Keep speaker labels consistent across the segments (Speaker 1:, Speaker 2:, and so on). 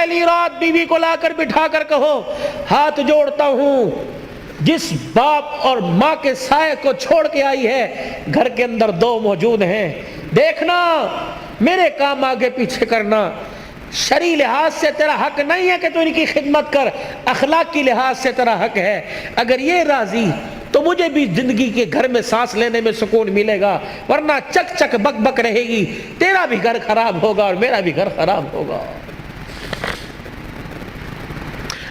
Speaker 1: پہلی رات بیوی کو لا کر بٹھا کر کہو ہاتھ جوڑتا ہوں، جس باپ اور ماں کے سائے کو چھوڑ کے آئی ہے گھر کے اندر دو موجود ہیں، دیکھنا میرے کام آگے پیچھے کرنا، شرعی لحاظ سے تیرا حق نہیں ہے کہ تو ان کی خدمت کر، اخلاقی لحاظ سے تیرا حق ہے، اگر یہ راضی تو مجھے بھی زندگی کے گھر میں سانس لینے میں سکون ملے گا، ورنہ چک چک بک بک رہے گی، تیرا بھی گھر خراب ہوگا اور میرا بھی گھر خراب ہوگا۔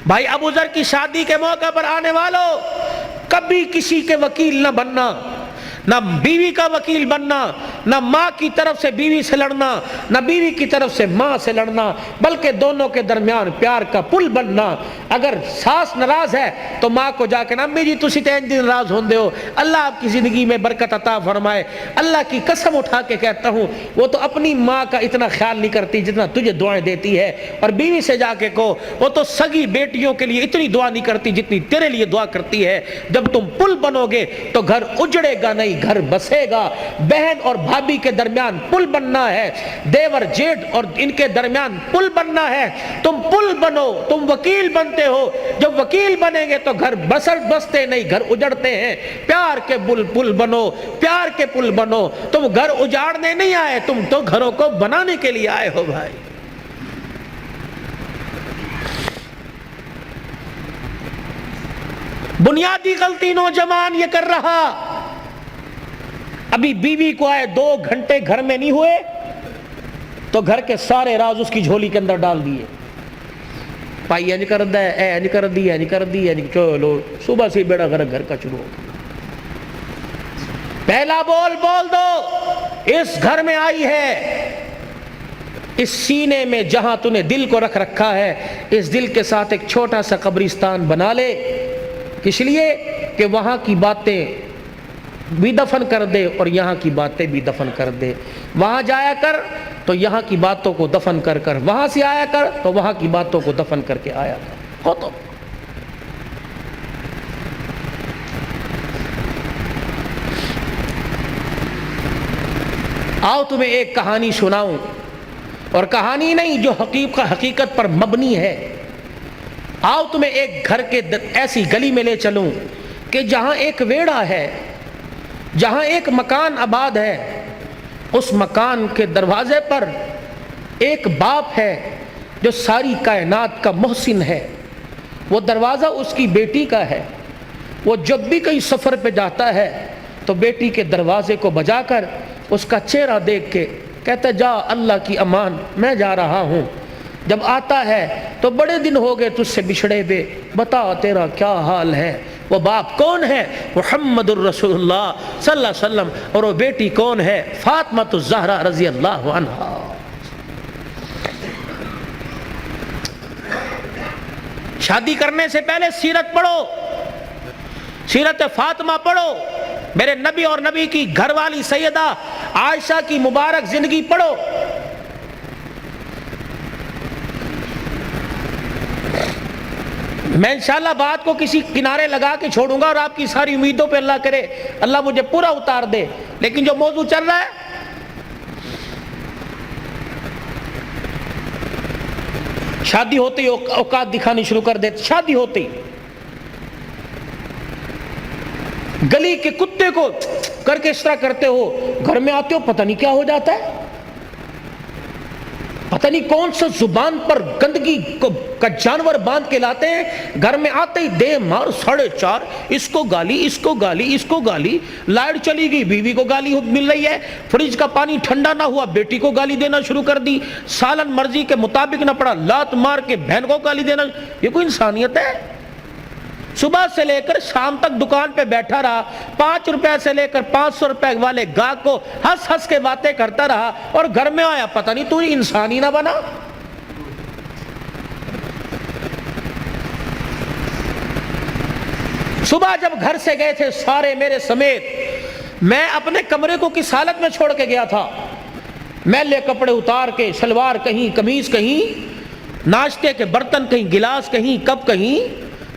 Speaker 1: بھائی ابو ذر کی شادی کے موقع پر آنے والوں، کبھی کسی کے وکیل نہ بننا، نہ بیوی کا وکیل بننا، نہ ماں کی طرف سے بیوی سے لڑنا، نہ بیوی کی طرف سے ماں سے لڑنا، بلکہ دونوں کے درمیان پیار کا پل بننا۔ اگر ساس ناراض ہے تو ماں کو جا کے نا امی جی تسی تے انج ناراض ہوندے ہو، اللہ آپ کی زندگی میں برکت عطا فرمائے، اللہ کی قسم اٹھا کے کہتا ہوں وہ تو اپنی ماں کا اتنا خیال نہیں کرتی جتنا تجھے دعائیں دیتی ہے، اور بیوی سے جا کے کہو وہ تو سگی بیٹیوں کے لیے اتنی دعا نہیں کرتی جتنی تیرے لیے دعا کرتی ہے۔ جب تم پل بنو گے تو گھر اجڑے گا نہیں، گھر بسے گا۔ بہن اور بھابھی کے درمیان پل بننا ہے، دیور جیٹ اور ان کے درمیان پل بننا ہے، تم پل بنو، تم وکیل بنتے ہو، جب وکیل بنیں گے تو گھر بستے نہیں، گھر اجڑتے ہیں۔ پیار کے پل بنو، پیار کے پل بنو، تم گھر اجاڑنے نہیں آئے، تم تو گھروں کو بنانے کے لیے آئے ہو بھائی۔ بنیادی غلطی نوجوان یہ کر رہا، ابھی بیوی کو آئے 2 گھنٹے گھر میں نہیں ہوئے تو گھر کے سارے راز اس کی جھولی کے اندر ڈال دیے، پائی انج کر دے، اے انج کر دی، انج کر دی، چلو صبح سے بیڑا گھر کا شروع ہو۔ پہلا بول دو، اس گھر میں آئی ہے، اس سینے میں جہاں تو نے دل کو رکھ رکھا ہے اس دل کے ساتھ ایک چھوٹا سا قبرستان بنا لے، اس لیے کہ وہاں کی باتیں بھی دفن کر دے اور یہاں کی باتیں بھی دفن کر دے۔ وہاں جایا کر تو یہاں کی باتوں کو دفن کر کر، وہاں سے آیا کر تو وہاں کی باتوں کو دفن کر کے آیا کر۔ ہو تو آؤ تمہیں ایک کہانی سناؤں، اور کہانی نہیں جو حقیقت پر مبنی ہے۔ آؤ تمہیں ایک گھر کے ایسی گلی میں لے چلوں کہ جہاں ایک ویڑا ہے، جہاں ایک مکان آباد ہے، اس مکان کے دروازے پر ایک باپ ہے جو ساری کائنات کا محسن ہے، وہ دروازہ اس کی بیٹی کا ہے۔ وہ جب بھی کہیں سفر پہ جاتا ہے تو بیٹی کے دروازے کو بجا کر اس کا چہرہ دیکھ کے کہتا ہے جا اللہ کی امان میں جا رہا ہوں۔ جب آتا ہے تو بڑے دن ہو گئے تجھ سے بچھڑے ہوئے، بتا تیرا کیا حال ہے۔ وہ باپ کون ہے؟ محمد الرسول اللہ صلی اللہ علیہ وسلم، اور وہ بیٹی کون ہے؟ فاطمہ الزہرا رضی اللہ عنہا۔ شادی کرنے سے پہلے سیرت پڑھو، سیرت فاطمہ پڑھو، میرے نبی اور نبی کی گھر والی سیدہ عائشہ کی مبارک زندگی پڑھو۔ میں انشاءاللہ بات کو کسی کنارے لگا کے چھوڑوں گا اور آپ کی ساری امیدوں پہ اللہ کرے اللہ مجھے پورا اتار دے، لیکن جو موضوع چل رہا ہے شادی ہوتے ہی اوقات دکھانی شروع کر دیتے، شادی ہوتے ہی گلی کے کتے کو کر کے اس طرح کرتے ہو، گھر میں آتے ہو پتہ نہیں کیا ہو جاتا ہے، پتہ نہیں کون سا زبان پر گندگی کا جانور باندھ کے لاتے ہیں، گھر میں آتے ہی دے مار 4:30، اس کو گالی، اس کو گالی، اس کو گالی، لائٹ چلی گئی بیوی کو گالی مل رہی ہے، فریج کا پانی ٹھنڈا نہ ہوا بیٹی کو گالی دینا شروع کر دی، سالن مرضی کے مطابق نہ پڑا لات مار کے بہن کو گالی دینا۔ یہ کوئی انسانیت ہے؟ صبح سے لے کر شام تک دکان پہ بیٹھا رہا، 5 روپے سے لے کر 500 روپے والے گاہک کو ہنس ہنس کے باتیں کرتا رہا، اور گھر میں آیا پتہ نہیں تو انسان ہی نہ بنا۔ صبح جب گھر سے گئے تھے سارے میرے سمیت، میں اپنے کمرے کو کس حالت میں چھوڑ کے گیا تھا، میلے کپڑے اتار کے، شلوار کہیں، قمیض کہیں، ناشتے کے برتن کہیں، گلاس کہیں، کپ کہیں،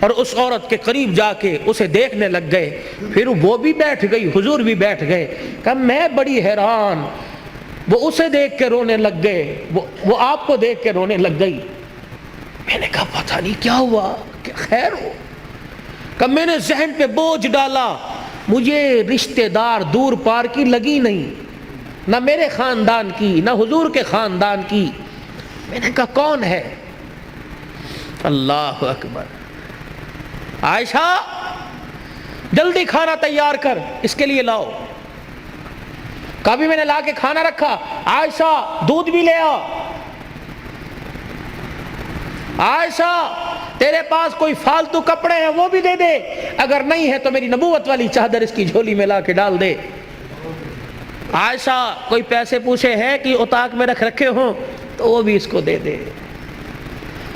Speaker 1: اور اس عورت کے قریب جا کے اسے دیکھنے لگ گئے. پھر وہ بھی بیٹھ گئی, حضور بھی بیٹھ گئے. کہا میں بڑی حیران. وہ اسے دیکھ کے رونے لگ گئے, وہ آپ کو دیکھ کے رونے لگ گئی. میں نے کہا پتہ نہیں کیا ہوا, کیا خیر ہو؟ کہ میں نے ذہن پہ بوجھ ڈالا, مجھے رشتہ دار دور پار کی لگی نہیں, نہ میرے خاندان کی نہ حضور کے خاندان کی. میں نے کہا کون ہے؟ اللہ اکبر. عائشہ جلدی کھانا تیار کر, اس کے لیے لاؤ. کبھی میں نے لا کے کھانا رکھا. عائشہ دودھ بھی لے آ. عائشہ تیرے پاس کوئی فالتو کپڑے ہیں وہ بھی دے دے, اگر نہیں ہے تو میری نبوت والی چادر اس کی جھولی میں لا کے ڈال دے. عائشہ کوئی پیسے پوچھے ہیں کہ اتاق میں رکھے ہوں تو وہ بھی اس کو دے دے.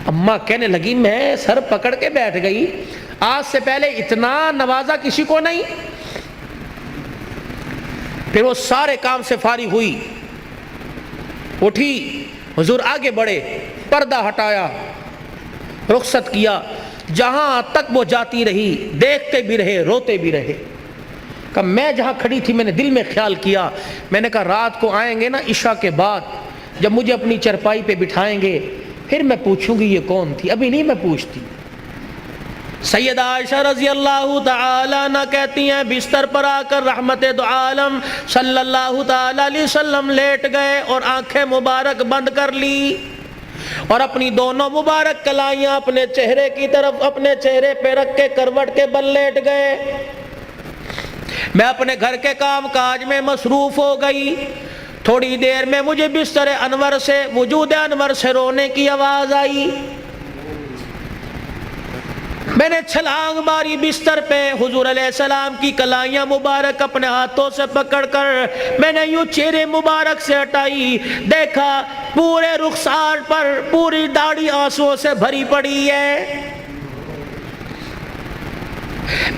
Speaker 1: اماں کہنے لگی میں سر پکڑ کے بیٹھ گئی, آج سے پہلے اتنا نوازا کسی کو نہیں. پھر وہ سارے کام سے فارغ ہوئی, اٹھی, حضور آگے بڑھے, پردہ ہٹایا, رخصت کیا. جہاں تک وہ جاتی رہی دیکھتے بھی رہے, روتے بھی رہے. کہ میں جہاں کھڑی تھی میں نے دل میں خیال کیا, میں نے کہا رات کو آئیں گے نا عشاء کے بعد, جب مجھے اپنی چرپائی پہ بٹھائیں گے پھر میں پوچھوں گی یہ کون تھی, ابھی نہیں میں پوچھتی. سیدہ عائشہ رضی اللہ تعالی عنہ کہتی ہیں بستر پر آ کر رحمت دو عالم صلی اللہ تعالی علیہ وسلم لیٹ گئے اور آنکھیں مبارک بند کر لی اور اپنی دونوں مبارک کلائیاں اپنے چہرے کی طرف اپنے چہرے پہ رکھ کے کروٹ کے بل لیٹ گئے. میں اپنے گھر کے کام کاج میں مصروف ہو گئی. تھوڑی دیر میں مجھے بستر انور سے, وجود انور سے رونے کی آواز آئی. میں نے چھلانگ ماری بستر پہ, حضور علیہ السلام کی کلائیاں مبارک اپنے ہاتھوں سے پکڑ کر میں نے یوں چہرے مبارک سے ہٹائی. دیکھا پورے رخسار پر پوری داڑھی آنسوؤں سے بھری پڑی ہے.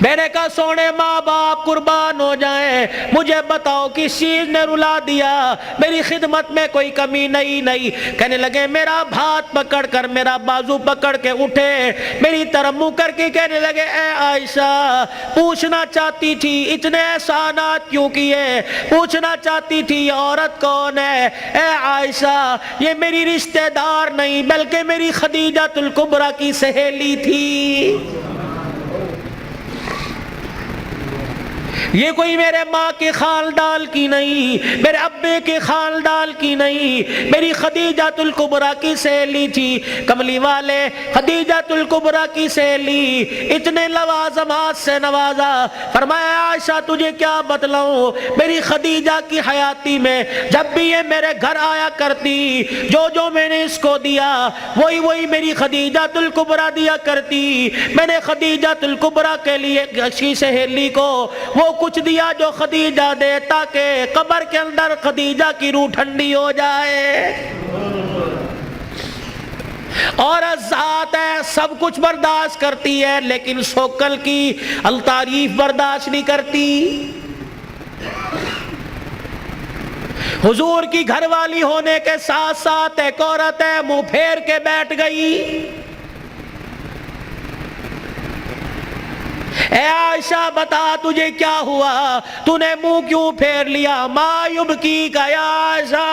Speaker 1: میں نے کہا سونے ماں باپ قربان ہو جائیں, مجھے بتاؤ کس چیز نے رلا دیا, میری خدمت میں کوئی کمی نہیں. کہنے لگے میرا ہاتھ پکڑ کر, میرا بازو پکڑ کے اٹھے, میری طرف منہ کر کے کہنے لگے اے عائشہ پوچھنا چاہتی تھی اتنے احسانات کیوں کیے, پوچھنا چاہتی تھی یہ عورت کون ہے. اے عائشہ یہ میری رشتہ دار نہیں بلکہ میری خدیجہ الکبریٰ کی سہیلی تھی. یہ کوئی میرے ماں کے خاندان کی نہیں, میرے ابے کے خاندان کی نہیں, میری خدیجہ الکبریٰ کی سہیلی تھی. کملی والے خدیجہ الکبریٰ کی سہیلی, اتنے لوازمات سے نوازا. فرمایا عائشہ تجھے کیا بتلاؤں, میری خدیجہ کی حیاتی میں جب بھی یہ میرے گھر آیا کرتی, جو میں نے اس کو دیا وہی میری خدیجہ الکبریٰ دیا کرتی. میں نے خدیجہ الکبریٰ کے لیے کی سہیلی کو وہ کچھ دیا جو خدیجہ دے, تاکہ قبر کے اندر خدیجہ کی روح ٹھنڈی ہو جائے. اور ذات ہے سب کچھ برداشت کرتی ہے لیکن سوکل کی التعریف برداشت نہیں کرتی. حضور کی گھر والی ہونے کے ساتھ ساتھ ایک عورت ہے منہ پھیر کے بیٹھ گئی. اے عائشہ بتا تجھے کیا ہوا, تو نے منہ کیوں پھیر لیا؟ ما یبکی کا یا عائشہ,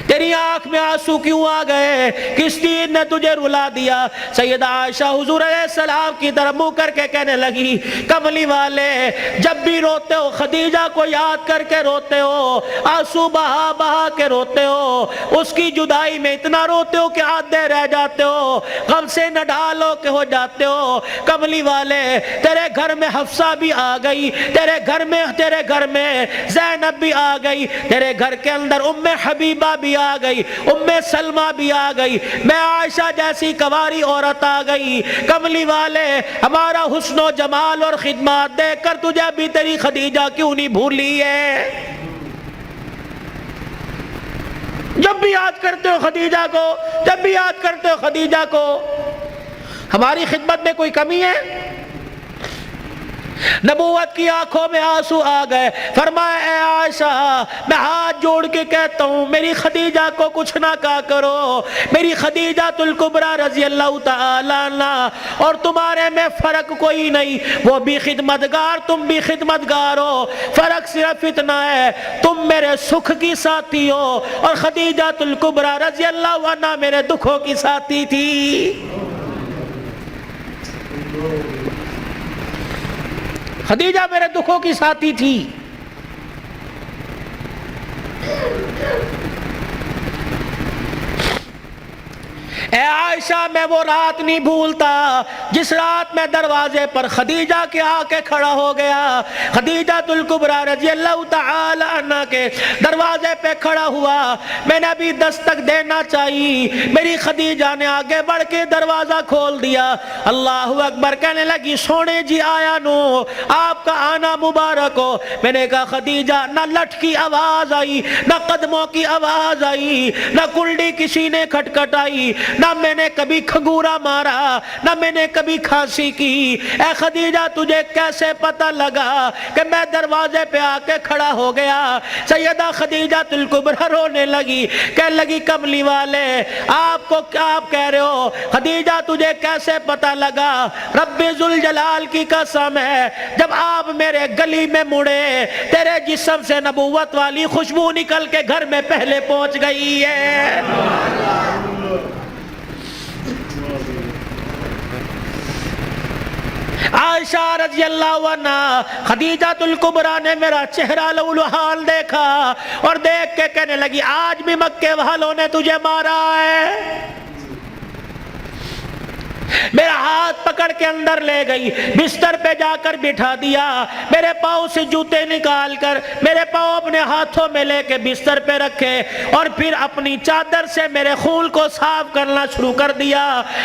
Speaker 1: تیری آنکھ میں آنسو کیوں آ گئے, کس چیز نے تجھے رلا دیا؟ سیدہ عائشہ حضور علیہ السلام کی طرف منہ کر کے کہنے لگی کملی والے جب بھی روتے ہو خدیجہ کو یاد کر کے روتے ہو, آنسو بہا بہا کے روتے ہو, اس کی جدائی میں اتنا روتے ہو کہ آدھے رہ جاتے ہو, غم سے نہ ڈالو کہ ہو جاتے ہو. کملی والے تیرے گھر میں حفصہ بھی آ گئی, تیرے گھر میں زینب بھی آ گئی, تیرے گھر کے اندر ام حبیبہ بھی آ گئی, ام سلمہ بھی آ گئی, میں عائشہ جیسی کواری عورت آ گئی. کملی والے ہمارا حسن و جمال اور خدمات دیکھ کر تجھے ابھی تیری خدیجہ کیوں نہیں بھولی ہے؟ جب بھی یاد کرتے ہو خدیجہ کو, جب بھی یاد کرتے ہو خدیجہ کو, ہماری خدمت میں کوئی کمی ہے؟ نبوت کی آنکھوں میں آنسو آ گئے. فرمایا اے عائشہ میں ہاتھ جوڑ کے کہتا ہوں میری خدیجہ کو کچھ نہ کہا کرو. میری خدیجہ الکبریٰ رضی اللہ تعالی عنہ اور تمہارے میں فرق کوئی نہیں. وہ بھی خدمتگار تم بھی خدمتگار ہو. فرق صرف اتنا ہے تم میرے سکھ کی ساتھی ہو اور خدیجہ الکبریٰ رضی اللہ عنہ میرے دکھوں کی ساتھی تھی. خدیجہ میرے دکھوں کی ساتھی تھی. اے عائشہ میں وہ رات نہیں بھولتا جس رات میں دروازے پر خدیجہ کے آ کے کھڑا ہو گیا. خدیجہ الکبریٰ رضی اللہ تعالی عنہ کے دروازے پہ کھڑا ہوا. میں نے ابھی دستک دینا چاہیے. میری خدیجہ نے آگے بڑھ کے دروازہ کھول دیا. اللہ اکبر کہنے لگی سونے جی آیا نو آپ کا آنا مبارک ہو. میں نے کہا خدیجہ نہ لٹ کی آواز آئی نہ قدموں کی آواز آئی نہ کنڈی کسی نے کھٹکھٹائی نہ میں نے کبھی کھنگورا مارا نہ میں نے کبھی کھانسی کی. اے خدیجہ تجھے کیسے پتہ لگا کہ میں دروازے پہ آ کے کھڑا ہو گیا؟ سیدہ خدیجہ الکبریٰ رونے لگی. کہنے لگی کملی والے آپ کو کیا آپ کہہ رہے ہو؟ خدیجہ تجھے کیسے پتہ لگا؟ رب ذوالجلال کی قسم ہے جب آپ میرے گلی میں مڑے تیرے جسم سے نبوت والی خوشبو نکل کے گھر میں پہلے پہنچ گئی ہے. عائشہ رضی اللہ عنہ خدیجہ الکبریٰ نے میرا چہرہ لولوحال دیکھا اور دیکھ کے کہنے لگی آج بھی مکے والوں نے تجھے مارا ہے. میرا ہاتھ پکڑ کے اندر لے گئی, بستر پہ جا کر بٹھا دیا, میرے پاؤں سے جوتے نکال کر میرے پاؤں اپنے ہاتھوں میں لے کے بستر پہ رکھے اور پھر اپنی چادر سے میرے خون کو صاف کرنا شروع کر دیا.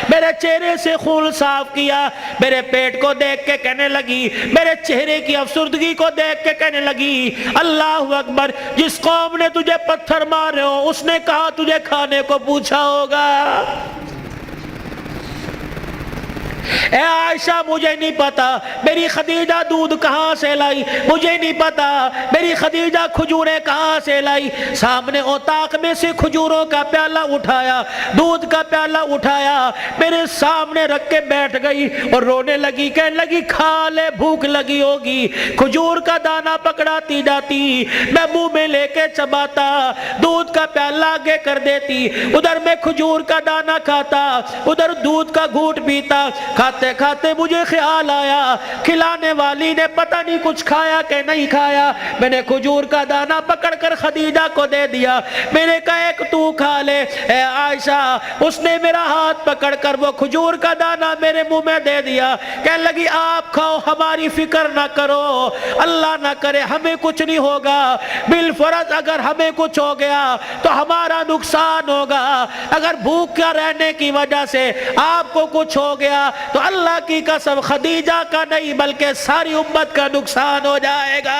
Speaker 1: میرے چہرے سے خون صاف کیا, میرے پیٹ کو دیکھ کے کہنے لگی, میرے چہرے کی افسردگی کو دیکھ کے کہنے لگی اللہ اکبر, جس قوم نے تجھے پتھر مارے ہو اس نے کہا تجھے کھانے کو پوچھا ہوگا. اے عائشہ مجھے نہیں پتا میری خدیجہ دودھ کہاں سے لائی, مجھے نہیں پتا میری خدیجہ کھجوریں کہاں سے لائی. سامنے اوطاق میں سے کھجوروں کا پیالہ اٹھایا, دودھ کا پیالہ اٹھایا, میرے سامنے رکھ کے بیٹھ گئی اور رونے لگی. کہنے لگی کھا لے بھوک لگی ہوگی. کھجور کا دانہ پکڑاتی جاتی, میں منہ میں لے کے چباتا, دودھ کا پیالہ آگے کر دیتی, ادھر میں کھجور کا دانہ کھاتا, ادھر دودھ کا گھونٹ پیتا. کھاتے کھاتے مجھے خیال آیا کھلانے والی نے پتہ نہیں کچھ کھایا کہ نہیں کھایا. میں نے کھجور کا دانہ پکڑ کر خدیجہ کو دے دیا. میں نے کہا ایک تو کھا لے. اے عائشہ اس نے میرا ہاتھ پکڑ کر وہ کھجور کا دانہ میرے منہ میں دے دیا. کہنے لگی آپ کھاؤ ہماری فکر نہ کرو, اللہ نہ کرے ہمیں کچھ نہیں ہوگا, بالفرض اگر ہمیں کچھ ہو گیا تو ہمارا نقصان ہوگا. اگر بھوک کا رہنے کی وجہ سے آپ کو کچھ ہو گیا تو اللہ کی قسم خدیجہ کا نہیں بلکہ ساری امت کا نقصان ہو جائے گا.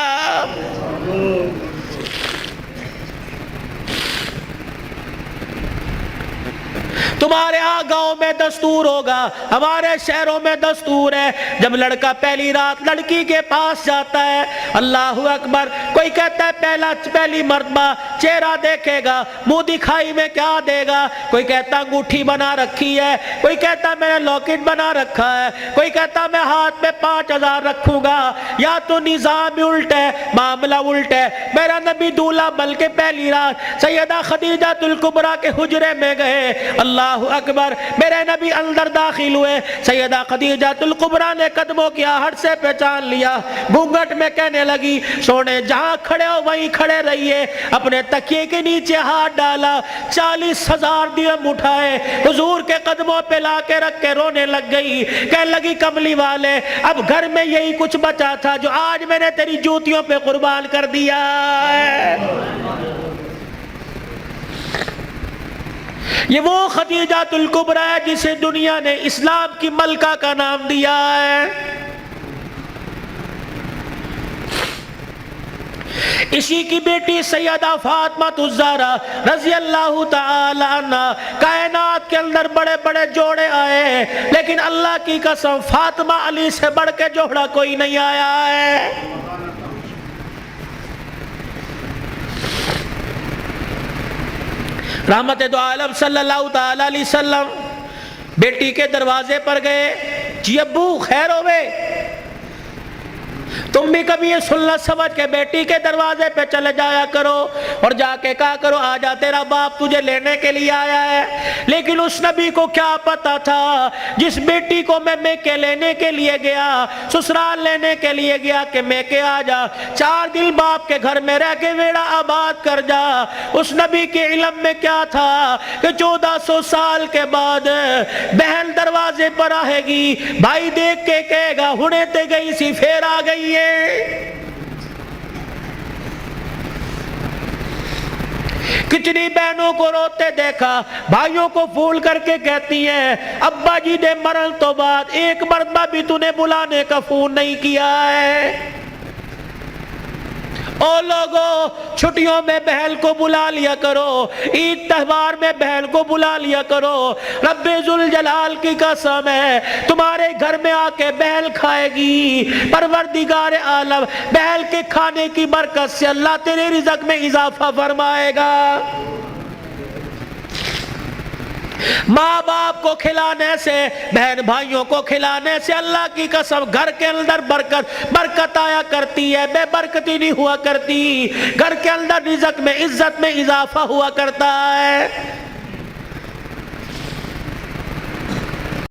Speaker 1: تمہارے ہاں گاؤں میں دستور ہوگا, ہمارے شہروں میں دستور ہے, جب لڑکا پہلی رات لڑکی کے پاس جاتا ہے اللہ اکبر, کوئی کہتا ہے پہلی مرتبہ چہرہ دیکھے گا, منہ دکھائی میں کیا دے گا, کوئی کہتا انگوٹھی بنا رکھی ہے, کوئی کہتا میں نے لاکٹ بنا رکھا ہے, کوئی کہتا میں ہاتھ میں 5000 رکھوں گا. یا تو نظام الٹ ہے, معاملہ الٹ ہے. میرا نبی دولہا بن کے پہلی رات سیدہ خدیجہ الکبریٰ کے حجرے میں گئے, اللہ اکبر, میرے نبی اندر داخل ہوئے, سیدہ خدیجہ الکبریٰ نے قدموں کی آہٹ سے پہچان لیا, گھونگھٹ میں کہنے لگی سونے جہاں کھڑے ہو وہیں کھڑے رہیے. اپنے تکیے کے نیچے ہاتھ ڈالا, 40,000 درہم اٹھائے حضور کے قدموں پہ لا کے رکھ کے رونے لگ گئی. کہنے لگی کملی والے اب گھر میں یہی کچھ بچا تھا جو آج میں نے تیری جوتیوں پہ قربان کر دیا ہے. یہ وہ خدیجہ الکبریٰ ہے جسے دنیا نے اسلام کی ملکہ کا نام دیا ہے. اسی کی بیٹی سیدہ فاطمہ الزہرا رضی اللہ تعالی عنہ، کائنات کے اندر بڑے بڑے جوڑے آئے لیکن اللہ کی قسم فاطمہ علی سے بڑھ کے جوڑا کوئی نہیں آیا ہے۔ رحمت دو عالم صلی اللہ تعالی علیہ وسلم بیٹی کے دروازے پر گئے، جی ابو خیر ہوئے، تم بھی کبھی یہ سننا سمجھ کے بیٹی کے دروازے پہ چلے جایا کرو اور جا کے کہا کرو آجا تیرا باپ تجھے لینے کے لیے آیا ہے۔ لیکن اس نبی کو کیا پتا تھا، جس بیٹی کو میں میکے لینے کے لیے گیا، سسرال لینے کے لیے گیا کہ میکے آجا، 4 دن باپ کے گھر میں رہ کے ویڑا آباد کر جا، اس نبی کے علم میں کیا تھا کہ 1400 سال کے بعد بہن دروازے پر آئے گی، بھائی دیکھ کے کہے گا ہنے تے گئی سی پھر آ گئی ہے۔ کتنی بہنوں کو روتے دیکھا، بھائیوں کو پھول کر کے کہتی ہیں ابا جی دے مرن تو بعد ایک مرتبہ بھی تو نے بلانے کا فون نہیں کیا ہے۔ او لوگوں چھٹیوں میں بہن کو بلا لیا کرو، عید تہوار میں بہن کو بلا لیا کرو، رب ذوالجلال کی قسم ہے تمہارے گھر میں آ کے بہن کھائے گی، پروردگار عالم بہن کے کھانے کی برکت سے اللہ تیرے رزق میں اضافہ فرمائے گا۔ ماں باپ کو کھلانے سے، بہن بھائیوں کو کھلانے سے اللہ کی قسم گھر کے اندر برکت آیا کرتی ہے، بے برکتی نہیں ہوا کرتی، گھر کے اندر رزق میں عزت میں اضافہ ہوا کرتا ہے۔